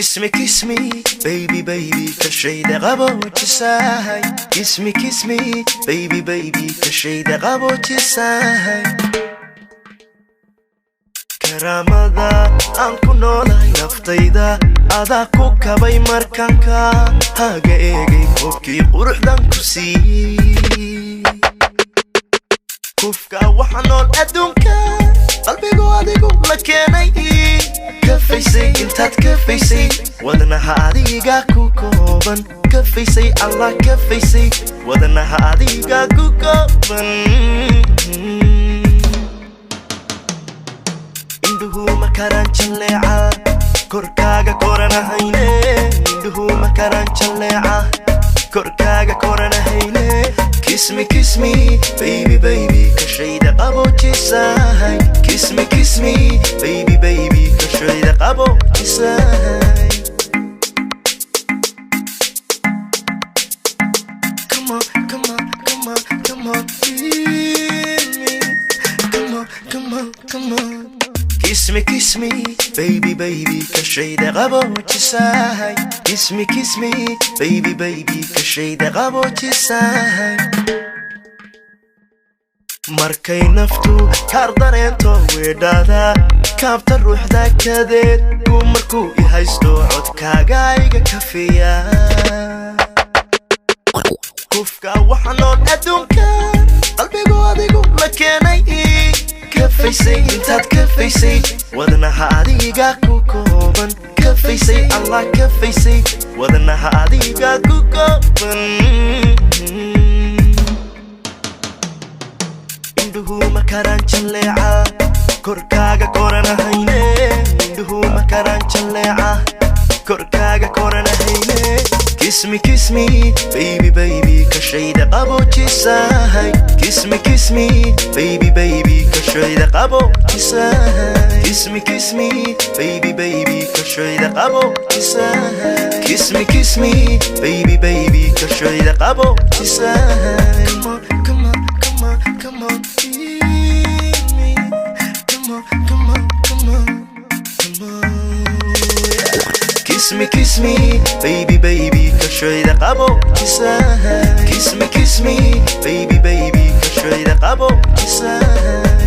kiss me, baby, baby, كشيدة غابوتي ساي. kiss me, baby, baby, كشيدة غابوتي ساي. كرامدا أنكو نولاي نفتيدا أدا كوكا باي مركانكا هاقا إيجي كوكي قروح دانكو سي كوفكا وحنون أدونكا قلبي قواديكو لكيني كفيسي انتاد كفيسي ودنها أديقا كوكوبان كفيسي الله كفيسي ودنها أديقا كوكوبان induhu makaran chaleeca korkaaga koranahayne induhu makaran chaleeca korkaaga koranahayne kiss me baby baby kashayda qabojisahay kiss me baby baby kashayda qabojisahay come on feel me come on kiss me, baby, baby, كشيدة غابوتي ساي. kiss me, baby, baby, كشيدة غابوتي ساي. markay naftu kaardareento weedhada kaabta ruuxda kadeed uu markuu i haysto codkaaga iga kafiya kufka waxanoon adduunka qalbigu adigu la keenay كفيسي انتاد كفيسي ودنها أديقا كوكوبان كفيسي الله كفيسي ودنها أديقا كوكوبان induhu makaran chaleeca korkaaga koranahayne induhu makaran chaleeca korkaaga koranahayne kiss me baby baby kashayda qabojisahay kiss me baby baby kashayda qabojisahay kiss me baby baby kashayda qabojisahay kiss me baby baby kashayda qabojisahay come on feel me come on kiss me baby baby كشيدة قابوتي ساي kiss me baby baby كشيدة قابوتي ساي